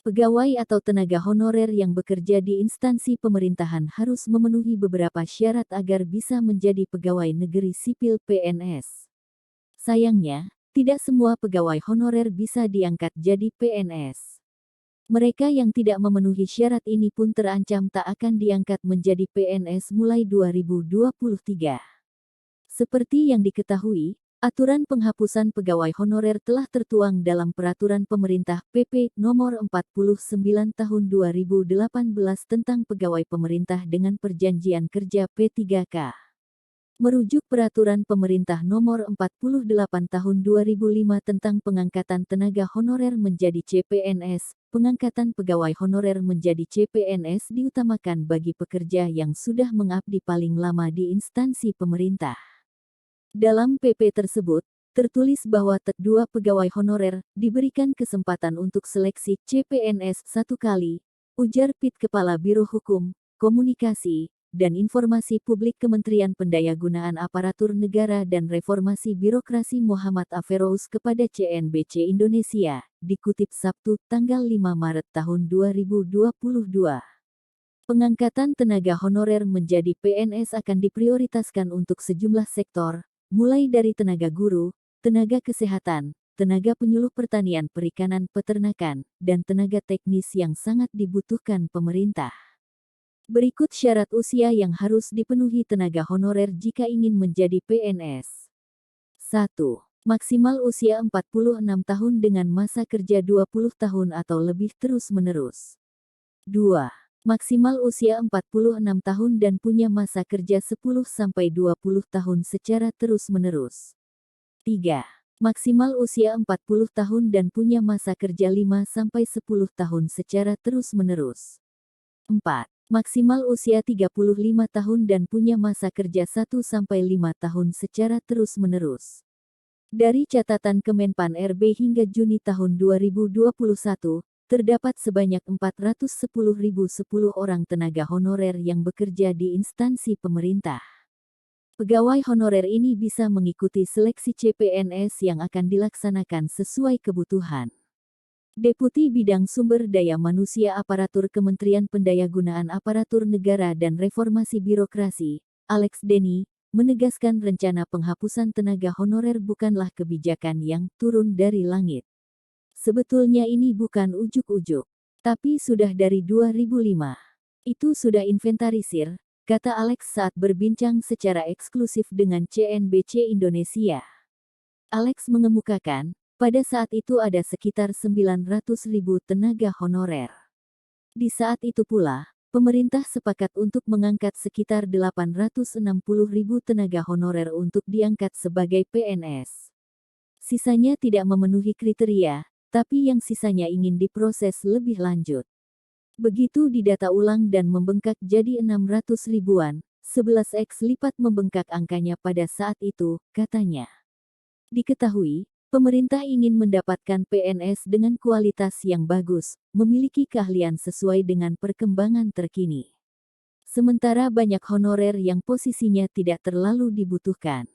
Pegawai atau tenaga honorer yang bekerja di instansi pemerintahan harus memenuhi beberapa syarat agar bisa menjadi pegawai negeri sipil (PNS). Sayangnya, tidak semua pegawai honorer bisa diangkat jadi PNS. Mereka yang tidak memenuhi syarat ini pun terancam tak akan diangkat menjadi PNS mulai 2023. Seperti yang diketahui, aturan penghapusan pegawai honorer telah tertuang dalam Peraturan Pemerintah PP Nomor 49 Tahun 2018 tentang Pegawai Pemerintah dengan Perjanjian Kerja P3K. Merujuk Peraturan Pemerintah Nomor 48 Tahun 2005 tentang pengangkatan tenaga honorer menjadi CPNS, pengangkatan pegawai honorer menjadi CPNS diutamakan bagi pekerja yang sudah mengabdi paling lama di instansi pemerintah. Dalam PP tersebut, tertulis bahwa dua pegawai honorer diberikan kesempatan untuk seleksi CPNS 1 kali, ujar PIT Kepala Biro Hukum, Komunikasi, dan Informasi Publik Kementerian Pendayagunaan Aparatur Negara dan Reformasi Birokrasi Muhammad Aferous kepada CNBC Indonesia, dikutip Sabtu, tanggal 5 Maret tahun 2022. Pengangkatan tenaga honorer menjadi PNS akan diprioritaskan untuk sejumlah sektor, mulai dari tenaga guru, tenaga kesehatan, tenaga penyuluh pertanian perikanan peternakan, dan tenaga teknis yang sangat dibutuhkan pemerintah. Berikut syarat usia yang harus dipenuhi tenaga honorer jika ingin menjadi PNS. 1. Maksimal usia 46 tahun dengan masa kerja 20 tahun atau lebih terus-menerus. 2. Maksimal usia 46 tahun dan punya masa kerja 10-20 tahun secara terus-menerus. 3. Maksimal usia 40 tahun dan punya masa kerja 5-10 tahun secara terus-menerus. 4. Maksimal usia 35 tahun dan punya masa kerja 1-5 tahun secara terus-menerus. Dari catatan Kemenpan RB hingga Juni tahun 2021, terdapat sebanyak 410.010 orang tenaga honorer yang bekerja di instansi pemerintah. Pegawai honorer ini bisa mengikuti seleksi CPNS yang akan dilaksanakan sesuai kebutuhan. Deputi Bidang Sumber Daya Manusia Aparatur Kementerian Pendayagunaan Aparatur Negara dan Reformasi Birokrasi, Alex Denny, menegaskan rencana penghapusan tenaga honorer bukanlah kebijakan yang turun dari langit. Sebetulnya ini bukan ujuk-ujuk, tapi sudah dari 2005. Itu sudah inventarisir, kata Alex saat berbincang secara eksklusif dengan CNBC Indonesia. Alex mengemukakan, pada saat itu ada sekitar 900.000 tenaga honorer. Di saat itu pula, pemerintah sepakat untuk mengangkat sekitar 860.000 tenaga honorer untuk diangkat sebagai PNS. Sisanya tidak memenuhi kriteria, tapi yang sisanya ingin diproses lebih lanjut. Begitu didata ulang dan membengkak jadi 600 ribuan, 11x lipat membengkak angkanya pada saat itu, katanya. Diketahui, pemerintah ingin mendapatkan PNS dengan kualitas yang bagus, memiliki keahlian sesuai dengan perkembangan terkini. Sementara banyak honorer yang posisinya tidak terlalu dibutuhkan.